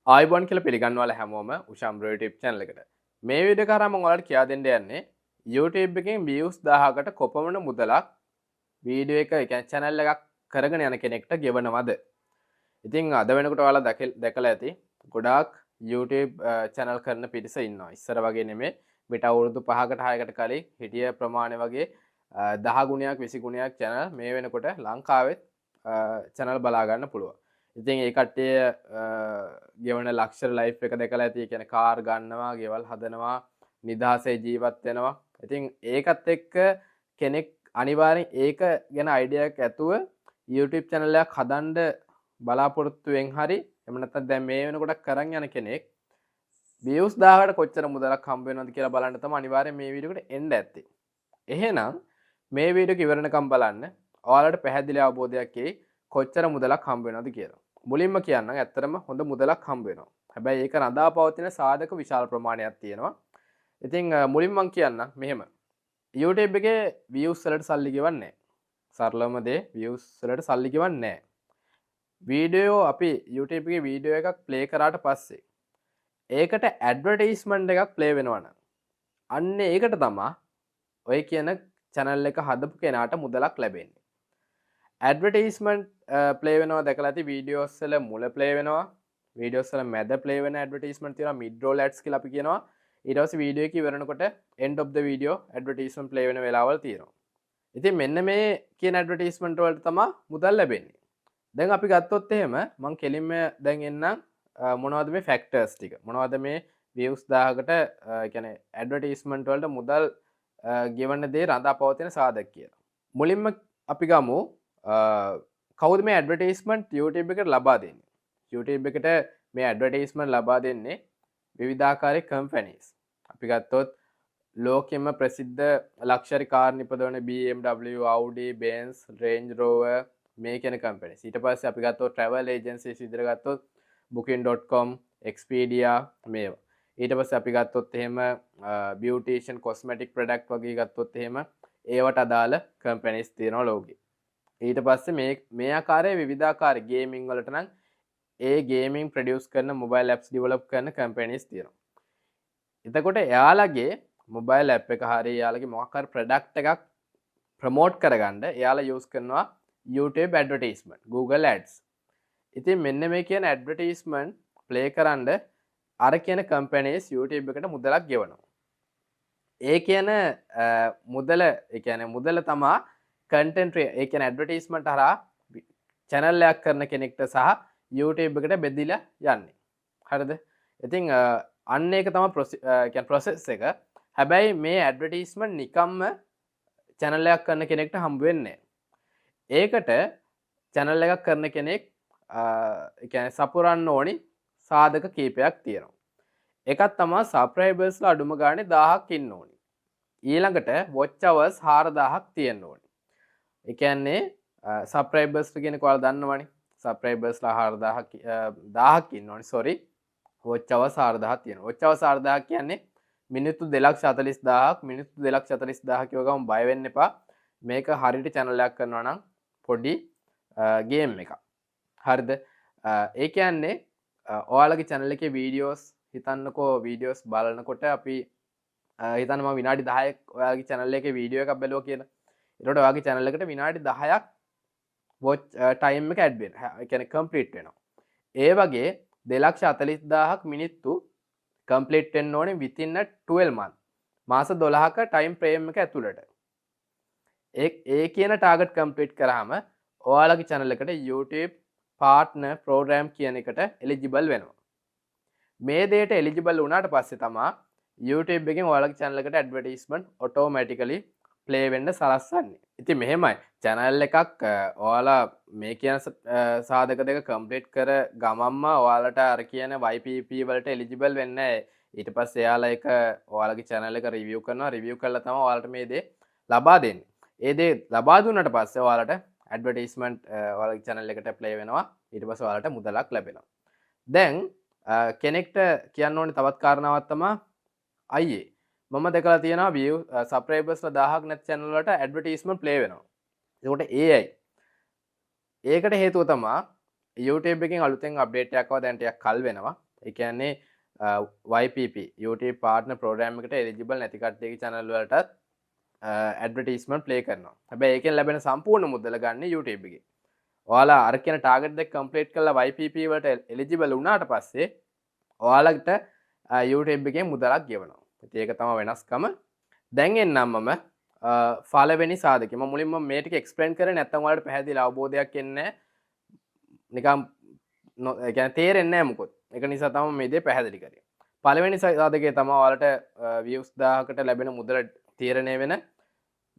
ආයිබෝන් කියලා පිළිගන්නවා හැමෝම උෂාන් YouTube channel එකට. මේ වීඩියෝ කරා මම ඔයාලට කියා දෙන්න යන්නේ YouTube එකෙන් views 1000කට කොපමණ මුදලක් වීඩියෝ එක ඒ කියන්නේ channel එකක් කරගෙන යන කෙනෙක්ට ගෙවනවද? ඉතින් අද වෙනකොට ඔයාලා දැකලා ඇති ගොඩාක් YouTube channel කරන පිරිස ඉන්නවා. ඉස්සර වගේ නෙමෙයි පිට අවුරුදු 5කට 6කට කලින් හිටිය ප්‍රමාණය වගේ 10 ගුණයක් 20 ගුණයක් channel මේ වෙනකොට ලංකාවෙත් channel බලා ගන්න පුළුවන්. ඉතින් ඒ කට්ටිය ගෙවන ලක්ෂර් ලයිෆ් එක දැකලා ඇති. ඒ කියන්නේ කාර් ගන්නවා, ගෙවල් හදනවා, නිදහසේ ජීවත් වෙනවා. ඉතින් ඒකත් එක්ක කෙනෙක් අනිවාර්යෙන් ඒක ගැන අයිඩියා එකක් ඇතුව YouTube channel එකක් හදන්න බලාපොරොත්තුවෙන් හරි එහෙම නැත්නම් දැන් මේ වෙනකොට කරන් යන කෙනෙක් views 1000කට කොච්චර මුදලක් හම්බ වෙනවද කියලා බලන්න තමයි අනිවාර්යෙන් මේ වීඩියෝ එකට එන්න ඇත්තේ. එහෙනම් මේ වීඩියෝ එක ඉවරනකම් බලන්න. ඔයාලට පැහැදිලි අවබෝධයක් එයි කොච්චර මුදලක් හම්බ වෙනවද කියලා. මුලින්ම කියන්නම් ඇත්තටම හොඳ මුදලක් හම්බ වෙනවා. හැබැයි ඒක රඳා පවතින සාධක විශාල ප්‍රමාණයක් තියෙනවා. ඉතින් මුලින්ම මම කියන්නම් මෙහෙම. YouTube එකේ views වලට සල්ලි ගෙවන්නේ නැහැ. සරලවම දේ views වලට සල්ලි ගෙවන්නේ නැහැ. වීඩියෝ අපි YouTube එකේ වීඩියෝ එකක් ප්ලේ කරාට පස්සේ ඒකට ඇඩ්වර්ටයිස්මන්ට් එකක් ප්ලේ වෙනවනම් අන්න ඒකට තමයි ඔය කියන channel එක හදපු කෙනාට මුදලක් ලැබෙන්නේ. ඇඩ්වර්ටයිස්මන්ට් ප්ලේ වෙනවා දැකලා ඇති වීඩියෝස් වල මුල ප්ලේ වෙනවා වීඩියෝස් වල මැද ප්ලේ වෙන ඇඩ්වර්ටයිස්මන්ට් තියෙනවා මිඩ් රෝල් ඇඩ්ස් කියලා අපි කියනවා ඊට පස්සේ වීඩියෝ එක ඉවරනකොට end of the video advertisement play වෙන වෙලාවල් තියෙනවා. ඉතින් මෙන්න මේ කියන ඇඩ්වර්ටයිස්මන්ට් වලට තමයි මුදල් ලැබෙන්නේ. දැන් අපි ගත්තොත් එහෙම මම කෙලින්ම දැන් එන්නම් මොනවද මේ ෆැක්ටර්ස් ටික මොනවද මේ views 1000කට කියන්නේ ඇඩ්වර්ටයිස්මන්ට් වලට මුදල් ගෙවන්න දේ රඳා පවතින සාධක කියලා. මුලින්ම අපි ගමු කවුද මේ ඇඩ්වර්ටයිස්මන්ට් YouTube එකට ලබා දෙන්නේ? YouTube එකට මේ ඇඩ්වර්ටයිස්මන්ට් ලබා දෙන්නේ විවිධාකාරී කම්පැනිස්. අපි ගත්තොත් ලෝකෙම ප්‍රසිද්ධ ලක්ෂරි කාර් නිපදවන BMW, Audi, Benz, Range Rover මේ කියන කම්පැනිස්. ඊට පස්සේ අපි ගත්තොත් travel agencies විදිහට ගත්තොත් booking.com, Expedia මේවා. ඊට පස්සේ අපි ගත්තොත් එහෙම beautician cosmetic product වගේ ගත්තොත් එහෙම ඒවට අදාළ කම්පැනිස් තියෙනවා ලෝකෙ. ඊට පස්සේ මේ ආකාරයේ විවිධාකාරී ගේමින් වලට නම් ඒ ගේමින් ප්‍රොඩියුස් කරන මොබයිල් ඇප්ස් ඩෙවලොප් කරන කම්පැනිස් තියෙනවා. එතකොට එයාලගේ මොබයිල් ඇප් එක හරිය එයාලගේ මොකක් හරි ප්‍රොඩක්ට් එකක් ප්‍රොමෝට් කරගන්න එයාලා යූස් කරනවා YouTube ඇඩ්වර්ටයිස්මන්ට්, Google Ads. ඉතින් මෙන්න මේ කියන ඇඩ්වර්ටයිස්මන්ට් ප්ලේ කරන්න අර කියන කම්පැනිස් YouTube එකට මුදලක් ගෙවනවා. ඒ කියන මුදල ඒ කියන්නේ මුදල තමයි කන්ටෙන්ට් ඒ කියන්නේ ඇඩ්වර්ටයිස්මන්ට් හරහා channel එකක් කරන කෙනෙක්ට සහ YouTube එකට බෙදිලා යන්නේ. හරිද? ඉතින් අන්න ඒක තමයි කියන්නේ process එක. හැබැයි මේ ඇඩ්වර්ටයිස්මන්ට් නිකම්ම channel එකක් කරන කෙනෙක්ට හම්බ වෙන්නේ නැහැ. ඒකට channel එකක් කරන කෙනෙක් ඒ කියන්නේ සපුරන්න ඕනි සාධක කීපයක් තියෙනවා. එකක් තමයි subscribersලා අඩුම ගානේ 1000ක් ඉන්න ඕනි. ඊළඟට watch hours 4000ක් තියෙන්න ඕනි. ඒ කියන්නේ subscribers කෙනෙක් ඔයාලා දන්නවනේ. subscribersලා 1000ක් ඉන්න ඕනි. sorry. watch hours 4000ක් තියෙනවා. watch hours 4000ක් කියන්නේ මිනිත්තු 240000ක් මිනිත්තු 240000 කියව ගමන් බය වෙන්න එපා. මේක හරියට channel එකක් කරනවා නම් පොඩි game එකක්. හරිද? ඒ කියන්නේ ඔයාලගේ channel එකේ videos හිතන්නකෝ videos බලනකොට අපි හිතන්න මම විනාඩි 10ක් ඔයාලගේ channel එකේ video එකක් බැලුවා කියලා. එතකොට ඔයාගේ channel එකට විනාඩි 10ක් watch time එක add වෙනවා. ඒ කියන්නේ complete වෙනවා. ඒ වගේ 240000ක් මිනිත්තු complete වෙන්න ඕනේ within a 12 month. මාස 12ක time frame එක ඇතුළත. ඒ කියන target complete කරාම ඔයාලගේ channel එකට YouTube partner program කියන එකට eligible වෙනවා. මේ දෙයට eligible වුණාට පස්සේ තමයි YouTube එකෙන් ඔයාලගේ channel එකට advertisement automatically play වෙන්න සලස්වන්නේ. ඉතින් මෙහෙමයි channel එකක් ඔයාලා මේ කියන සාධක දෙක complete කර ගමන්ම ඔයාලට අර කියන YPP වලට eligible වෙන්නේ නැහැ. ඊට පස්සේ එයාලා ඒක ඔයාලගේ channel එක review කරනවා. review කරලා තමයි ඔයාලට මේ දේ ලබා දෙන්නේ. ඒ දේ ලබා දුන්නාට පස්සේ ඔයාලට ඇඩ්වර්ටයිස්මන්ට් ඔයාලගේ channel එකට ප්ලේ වෙනවා. ඊට පස්සේ ඔයාලට මුදලක් ලැබෙනවා. දැන් කෙනෙක්ට කියන්න ඕනේ තවත් කාරණාවක් තමයි අයියේ මම දැකලා තියෙනවා view subscribersලා 1000ක් නැති channel වලට ඇඩ්වර්ටයිස්මන්ට් ප්ලේ වෙනවා. ඒකට AI. ඒකට හේතුව තමයි YouTube එකෙන් අලුතෙන් අප්ඩේට් එකක් ආවා දැන් ටිකක් කල් වෙනවා. ඒ කියන්නේ YPP YouTube partner program එකට eligible නැති කට්ටියගේ channel වලටත් advertisement play කරනවා. හැබැයි ඒකෙන් ලැබෙන සම්පූර්ණ මුදල ගන්න YouTube එකේ. ඔයාලා අර කියන ටාගට් එක කම්ප්ලීට් කරලා YPP වලට එලිජිබල් වුණාට පස්සේ ඔයාලට YouTube එකෙන් මුදලක් ගෙවනවා. ඉතින් ඒක තමයි වෙනස්කම. දැන් එන්නම් මම පළවෙනි සාධකය. මම මුලින්ම මේ ටික එක්ස්ප්ලেইন කරේ නැත්නම් ඔයාලට පැහැදිලි අවබෝධයක් එන්නේ නිකම් ඒ කියන්නේ තේරෙන්නේ නැහැ මොකොත්. ඒක නිසා තමයි මේ දේ පැහැදිලි කරේ. පළවෙනි සාධකය තමයි ඔයාලට views 1000කට ලැබෙන මුදල තීරණය වෙන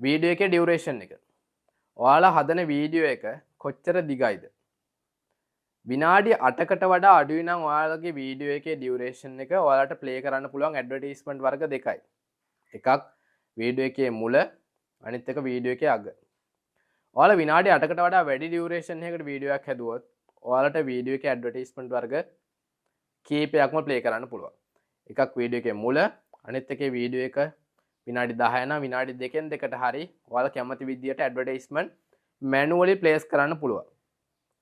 වීඩියෝ එකේ ඩියුරේෂන් එක. ඔයාලා හදන වීඩියෝ එක කොච්චර දිගයිද? විනාඩි 8කට වඩා අඩුයි නම් ඔයාලගේ වීඩියෝ එකේ ඩියුරේෂන් එක ඔයාලට ප්ලේ කරන්න පුළුවන් ඇඩ්වර්ටයිස්මන්ට් වර්ග දෙකයි. එකක් වීඩියෝ එකේ මුල, අනිත් එක වීඩියෝ එකේ අග. ඔයාලා විනාඩි 8කට වඩා වැඩි ඩියුරේෂන් එකකට වීඩියෝ එකක් හැදුවොත් ඔයාලට වීඩියෝ එකේ ඇඩ්වර්ටයිස්මන්ට් වර්ග කීපයක්ම ප්ලේ කරන්න පුළුවන්. එකක් වීඩියෝ එකේ මුල, අනිත් එකේ වීඩියෝ එක විනාඩි 10 නම් විනාඩි දෙකෙන් දෙකට හරි ඔයාලා කැමති විදියට ඇඩ්වර්ටයිස්මන්ට් මැනුවලි ප්ලේස් කරන්න පුළුවන්.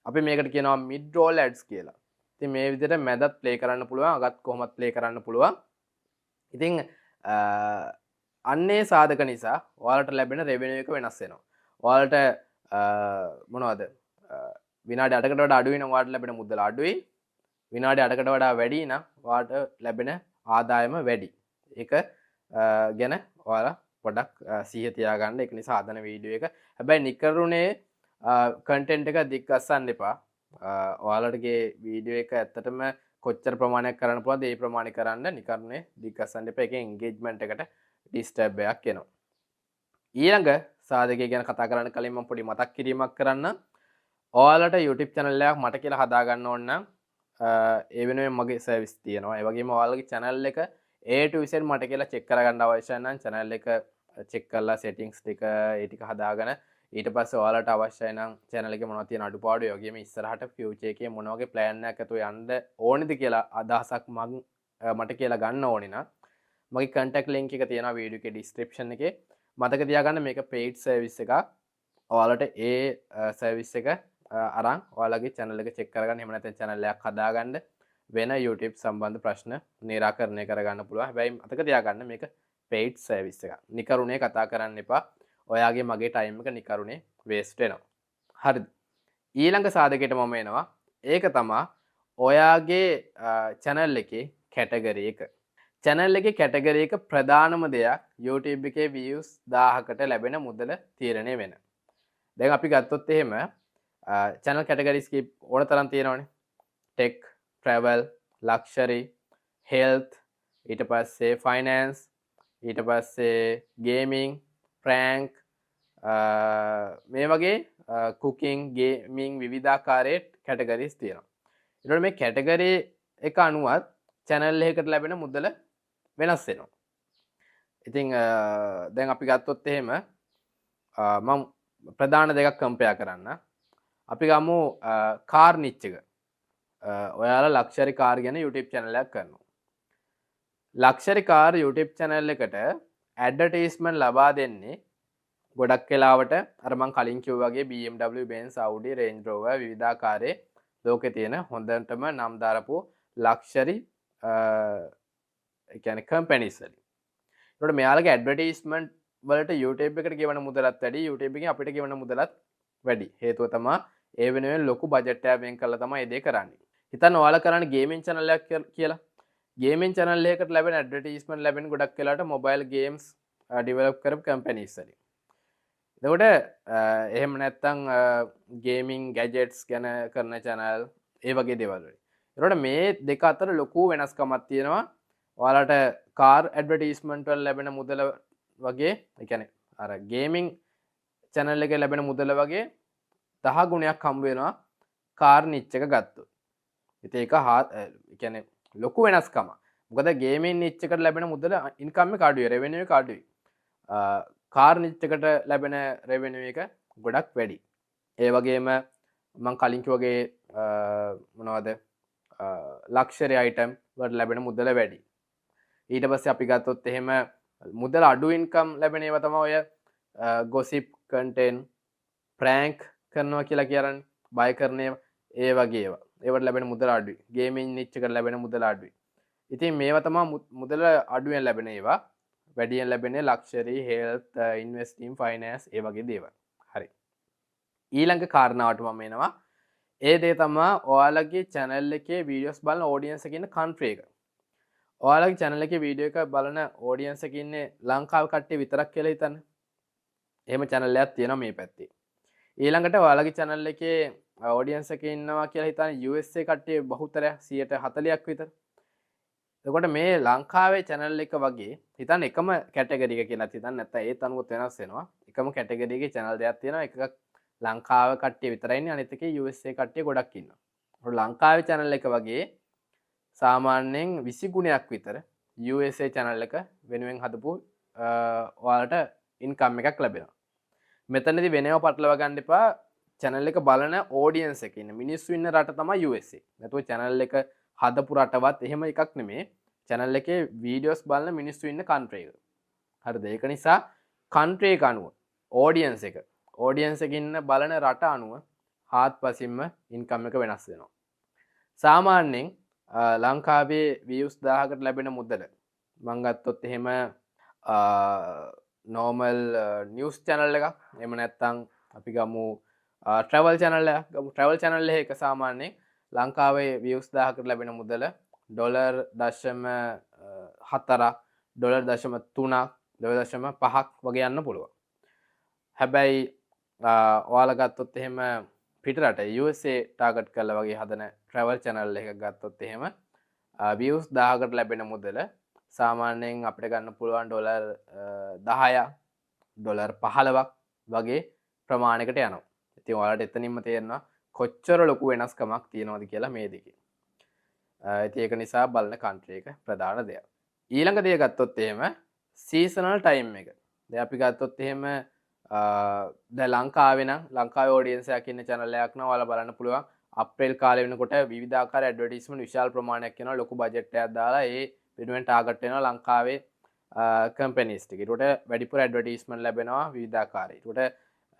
අපි මේකට කියනවා mid roll ads කියලා. ඉතින් මේ විදිහට මැදත් ප්ලේ කරන්න පුළුවන්, අගත් කොහොමත් ප්ලේ කරන්න පුළුවන්. ඉතින් අන්නේ සාධක නිසා ඔයාලට ලැබෙන රෙවෙනියු එක වෙනස් වෙනවා. ඔයාලට මොනවද? විනාඩි 8කට වඩා අඩුයි නම් ඔයාලට ලැබෙන මුදල අඩුයි. විනාඩි 8කට වඩා වැඩි නම් ඔයාලට ලැබෙන ආදායම වැඩි. ඒක ගැන ඔයාලා පොඩක් සිහිය තියාගන්න. ඒක නිසා හදන වීඩියෝ එක හැබැයි නිකරුණේ කන්ටෙන්ට් එක දිග්ගස්සන්න එපා. ඔයාලටගේ වීඩියෝ එක ඇත්තටම කොච්චර ප්‍රමාණයක් කරන්න පුළුවන්ද ඒ ප්‍රමාණය කරන්න. නිකරුණේ දිග්ගස්සන්න එපා. ඒකෙන් එන්ගේජ්මන්ට් එකට ඩිස්ටර්බ් එකක් එනවා. ඊළඟ සාධකය ගැන කතා කරන්න කලින් මම පොඩි මතක් කිරීමක් කරන්න. ඔයාලට YouTube channel එකක් මට කියලා හදා ගන්න ඕන නම් ඒ වෙනුවෙන් මගේ සර්විස් තියෙනවා. ඒ වගේම ඔයාලගේ channel එක A to Z මට කියලා චෙක් කරගන්න අවශ්‍ය නම් channel එක චෙක් කරලා settings ටික ඒ ටික හදාගෙන ඊට පස්සේ ඔයාලට අවශ්‍යයි නම් channel එකේ මොනවද තියෙන අඩුපාඩු ඒ වගේම ඉස්සරහට future එකේ මොන වගේ plan එකක් ඇතුව යන්න ඕනේද කියලා අදහසක් මට කියලා ගන්න ඕනේ නම් මගේ contact link එක තියෙනවා video එකේ description එකේ. මතක තියාගන්න මේක paid service එකක්. ඔයාලට ඒ service එක අරන් ඔයාලගේ channel එක check කරගන්න. එහෙම නැත්නම් channel එකක් හදාගන්න වෙන YouTube සම්බන්ධ ප්‍රශ්න නිරාකරණය කරගන්න පුළුවන්. හැබැයි මතක තියාගන්න මේක paid service එකක්. නිකරුණේ කතා කරන්න එපා. ඔයාගේ මගේ time එක නිකරුණේ waste වෙනවා. හරිද? ඊළඟ සාධකයට මම එනවා. ඒක තමයි ඔයාගේ channel එකේ category එක. channel එකේ category එක ප්‍රධානම දෙයක් YouTube එකේ views 1000කට ලැබෙන මුදල තීරණය වෙන. දැන් අපි ගත්තොත් එහෙම channel categories කීප ඕන තරම් තියෙනවනේ. tech, travel, luxury, health, ඊට පස්සේ finance, ඊට පස්සේ gaming, prank, මේ වගේ cooking, gaming විවිධාකාරයේ categories තියෙනවා. ඊට මේ category එක අනුවත් channel එකකට ලැබෙන මුදල වෙනස් වෙනවා. ඉතින් දැන් අපි ගත්තොත් එහෙම මම ප්‍රධාන දෙකක් කම්පෙයාර් කරන්න. අපි ගමු කාර් නිච් එක. ඔයාලා ලක්ෂරි කාර් ගැන YouTube channel එකක් කරනවා. ලක්ෂරි කාර් YouTube channel එකට ඇඩ්වර්ටයිස්මන්ට් ලබා දෙන්නේ ගොඩක් වෙලාවට අර මං කලින් කිව්වා වගේ BMW, Benz, Audi, Range Rover විවිධාකාරයේ ලෝකේ තියෙන හොඳටම නම් දාරපු ලක්ෂරි ඒ කියන්නේ කම්පැනිස් වලින්. ඒකට මෙයාලගේ ඇඩ්වර්ටයිස්මන්ට් වලට YouTube එකට ගෙවන මුදලත් වැඩි, YouTube එකෙන් අපිට ගෙවන මුදලත් වැඩි. හේතුව තමයි ඒ වෙනුවෙන් ලොකු බජට් එකක් වෙන් කරලා තමයි මේ දේ කරන්නේ. හිතන්න ඔයාලා කරන්නේ ගේමින් channel එකක් කියලා. ගේමින් channel එකකට ලැබෙන ඇඩ්වර්ටයිස්මන්ට් ලැබෙන ගොඩක් වෙලාවට mobile games develop කරපු companies වලින්. එතකොට එහෙම නැත්නම් ගේමින් ගැජට්ස් ගැන කරන channel ඒ වගේ දේවල් වලින්. ඒකට මේ දෙක අතර ලොකු වෙනස්කමක් තියෙනවා. ඔයාලට කාර් ඇඩ්වර්ටයිස්මන්ට් වල ලැබෙන මුදල වගේ, ඒ කියන්නේ අර ගේමින් channel එකේ ලැබෙන මුදල වගේ 10 ගුණයක් හම්බ වෙනවා කාර් නිච් එක ගත්තොත්. ඉතින් ඒක ඒ කියන්නේ ලොකු වෙනස්කමක්. මොකද ගේමින් නිච් එකට ලැබෙන මුදල ඉන්කම් එක අඩුයි, රෙවෙනියු එක අඩුයි. කාර් නිච් එකට ලැබෙන රෙවෙනියු එක ගොඩක් වැඩි. ඒ වගේම මම කලින් කිව්වාගේ මොනවද ලක්ෂරි අයිටම් වලට ලැබෙන මුදල වැඩි. ඊට පස්සේ අපි ගත්තොත් එහෙම මුදල අඩු ඉන්කම් ලැබෙන ඒවා තමයි ඔය gossip content, prank කරනවා කියලා කියන්නේ, බය කරන ඒවා, ඒ වගේ ඒවා. ඒවට ලැබෙන මුදල අඩුයි. ගේමින් නිච් එකට ලැබෙන මුදල අඩුයි. ඉතින් මේවා තමයි මුදල අඩුවෙන් ලැබෙන ඒවා. වැඩියෙන් ලැබෙන්නේ ලක්ෂරි, හෙල්ත්, ඉන්වෙස්ටිං, ෆයිනෑන්ස් ඒ වගේ දේවල්. හරි. ඊළඟ කාරණාවට මම එනවා. ඒ දේ තමයි ඔයාලගේ channel එකේ videos බලන audience එක ඉන්න country එක. ඔයාලගේ channel එකේ video එක බලන audience එක ඉන්නේ ලංකාවේ කට්ටිය විතරක් කියලා හිතන්න. එහෙම channel එකක් තියෙනවා මේ පැත්තේ. ඊළඟට ඔයාලගේ channel එකේ audience එකේ ඉන්නවා කියලා හිතන්න USA කට්ටිය බහුතරයක් 40%ක් විතර. එතකොට මේ ලංකාවේ channel එක වගේ හිතන්න එකම category එක කියලා හිතන්න නැත්නම් ඒත් අනුව වෙනස් වෙනවා. එකම category එකේ channel දෙකක් තියෙනවා. එකක් ලංකාවේ කට්ටිය විතරයි ඉන්නේ අනිත් එකේ USA කට්ටිය ගොඩක් ඉන්නවා. ඒකට ලංකාවේ channel එක වගේ සාමාන්‍යයෙන් 20 ගුණයක් විතර USA channel එක වෙනුවෙන් හදපු ඔයාලට income එකක් ලැබෙනවා. මෙතනදී වෙනව පටලවා ගන්න එපා. channel එක බලන audience එක ඉන්න මිනිස්සු ඉන්න රට තමයි USA. නැතුව channel එක හදපු රටවත් එහෙම එකක් නෙමේ. channel එකේ videos බලන මිනිස්සු ඉන්න country එක. හරිද? ඒක නිසා country එක අනුව audience එක ඉන්න බලන රට අනුව හාත්පසින්ම income එක වෙනස් වෙනවා. සාමාන්‍යයෙන් ලංකාවේ views 1000කට ලැබෙන මුදල මම ගත්තොත් එහෙම normal news channel එකක් එහෙම නැත්නම් අපි ගමු travel channel එකක් ගමු travel channel එක සාමාන්‍යයෙන් ලංකාවේ views 1000කට ලැබෙන මුදල $.4ක් $.3ක් $.5ක් වගේ යන්න පුළුවන්. හැබැයි ඔයාලා ගත්තොත් එහෙම පිටරට USA ටාගට් කරලා වගේ හදන travel channel එකක් ගත්තොත් එහෙම views 1000කට ලැබෙන මුදල සාමාන්‍යයෙන් අපිට ගන්න පුළුවන් $10ක් $15ක් වගේ ප්‍රමාණයකට යනවා. ඉතින් ඔයාලට එතනින්ම තේරෙනවා කොච්චර ලොකු වෙනස්කමක් තියෙනවද කියලා මේ දෙකේ. ඉතින් ඒක නිසා බලන country එක ප්‍රධාන දෙයක්. ඊළඟ දේ ගත්තොත් එහෙම seasonal time එක. දැන් අපි ගත්තොත් එහෙම දැන් ලංකාවේ නම් ලංකාවේ audience එකක් ඉන්න channel එකක් නම් ඔයාලා බලන්න පුළුවන් අප්‍රේල් කාලේ වෙනකොට විවිධාකාර ඇඩ්වර්ටයිස්මන්ට් විශාල ප්‍රමාණයක් කරනවා ලොකු බජට් එකක් දාලා ඒ වෙනුවෙන් ටාගට් වෙනවා ලංකාවේ කම්පැනිස් ටික. ඒකට වැඩිපුර ඇඩ්වර්ටයිස්මන්ට් ලැබෙනවා විවිධාකාරයි. ඒකට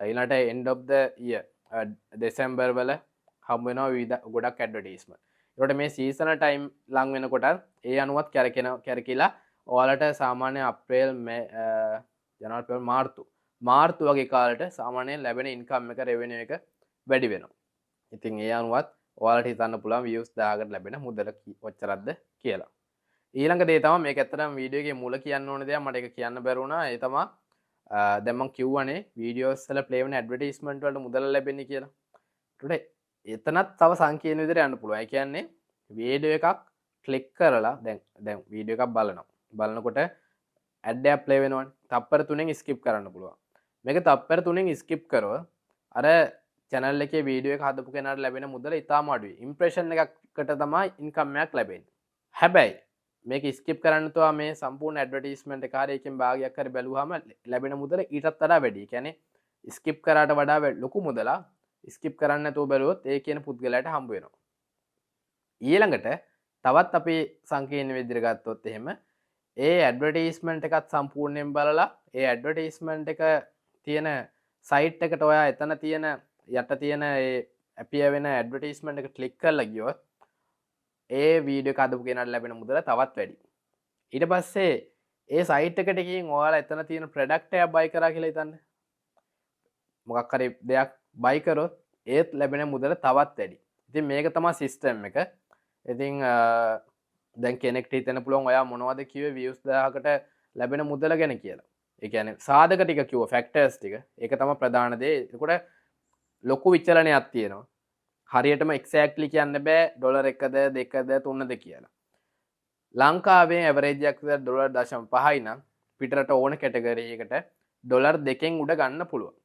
ඊළඟට end of the year December වල හම්බ වෙනවා විවිධ ගොඩක් ඇඩ්වර්ටයිස්මන්ට්. ඒකට මේ සීසනල් ටයිම් ලඟ වෙනකොට ඒ අනුවත් කැරකිලා ඔයාලට සාමාන්‍ය අප්‍රේල් ජනවාරි පෙබරවාරි මාර්තු වගේ කාලෙට සාමාන්‍යයෙන් ලැබෙන ඉන්කම් එක රෙවෙනියු එක වැඩි වෙනවා. ඉතින් ඒ අනුවත් ඔයාලට හිතන්න පුළුවන් views 1000කට ලැබෙන මුදල කොච්චරක්ද කියලා. ඊළඟ දේ තමයි මේක ඇත්තටම වීඩියෝ එකේ මුල කියන්න ඕන දෙයක් මට ඒක කියන්න බැරි වුණා. ඒ තමයි දැන් මම කිව්වනේ වීඩියෝස් වල ප්ලේ වෙන ඇඩ්වර්ටයිස්මන්ට් වලට මුදල ලැබෙන්නේ කියලා. ඒකට එතනත් තව සංකීර්ණ විදිහට යන්න පුළුවන්. ඒ කියන්නේ වීඩියෝ එකක් ක්ලික් කරලා දැන් වීඩියෝ එකක් බලනවා. බලනකොට ඇඩ් එකක් ප්ලේ වෙනවනේ. තප්පර 3න් ස්කිප් කරන්න පුළුවන්. මේක තප්පර 3න් ස්කිප් කරව අර channel එකේ වීඩියෝ එක හදපු කෙනාට ලැබෙන මුදල ඉතාම අඩුයි. ඉම්ප්‍රෙෂන් එකකට තමයි ඉන්කම් එකක් ලැබෙන්නේ. හැබැයි මේක ස්කිප් කරන්න තුවා මේ සම්පූර්ණ ඇඩ්වර්ටයිස්මන්ට් එක හරිය එකෙන් භාගයක් හරි බැලුවාම ලැබෙන මුදල ඊටත් වඩා වැඩි. ඒ කියන්නේ ස්කිප් කරාට වඩා ලොකු මුදලක් ස්කිප් කරන්න නැතුව බැලුවොත් ඒ කියන පුද්ගලයාට හම්බ වෙනවා. ඊළඟට තවත් අපි සංකීර්ණ විදිහට ගත්තොත් එහෙම ඒ ඇඩ්වර්ටයිස්මන්ට් එකත් සම්පූර්ණයෙන් බලලා ඒ ඇඩ්වර්ටයිස්මන්ට් එක තියෙන සයිට් එකට ඔයා එතන තියෙන යට තියෙන ඒ ඇපියර් වෙන ඇඩ්වර්ටයිස්මන්ට් එක ක්ලික් කරලා ගියොත් ඒ වීඩියෝ එක හදපු කෙනාට ලැබෙන මුදල තවත් වැඩි. ඊට පස්සේ ඒ සයිට් එකට ගිහින් ඔයාලා එතන තියෙන ප්‍රොඩක්ට් එකක් බයි කරා කියලා හිතන්න. මොකක් හරි දෙයක් බයි කරොත් ඒත් ලැබෙන මුදල තවත් වැඩි. ඉතින් මේක තමයි සිස්ටම් එක. ඉතින් දැන් කෙනෙක්ට හිතෙන්න පුළුවන් ඔයා මොනවද කිව්වේ views 1000කට ලැබෙන මුදල ගැන කියලා. ඒ කියන්නේ සාධක ටික කිව්ව ෆැක්ටර්ස් ටික. ඒක තමයි ප්‍රධාන දේ. ඒකට ලොකු විචලනයක් තියෙනවා. හරියටම එක්සැක්ට්ලි කියන්න බෑ ඩොලර් 1ද 2ද 3ද කියලා. ලංකාවේ ඇවරේජ් එකක් විතර $.5යි නම් පිටරට ඕන කැටගරි එකකට ඩොලර් 2කින් උඩ ගන්න පුළුවන්.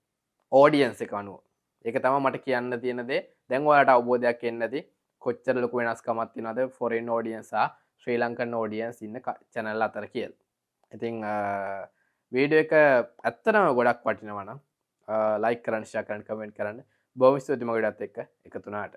ඔඩියන්ස් එක අනුව. ඒක තමයි මට කියන්න තියෙන දේ. දැන් ඔයාලට අවබෝධයක් එන්න ඇති කොච්චර ලොකු වෙනස්කමක් තියෙනවද ෆොරේන් ඔඩියන්ස් සහ ශ්‍රී ලංකන් ඔඩියන්ස් ඉන්න channel අතර කියලා. ඉතින් වීඩියෝ එක ඇත්තටම ගොඩක් වටිනවා නම් ලයික් කරන්න, ෂෙයා කරන්න, කමෙන්ට් කරන්න. බොහොම ස්තුතියි මගේ වීඩියෝත් එක්ක එකතු වුණාට.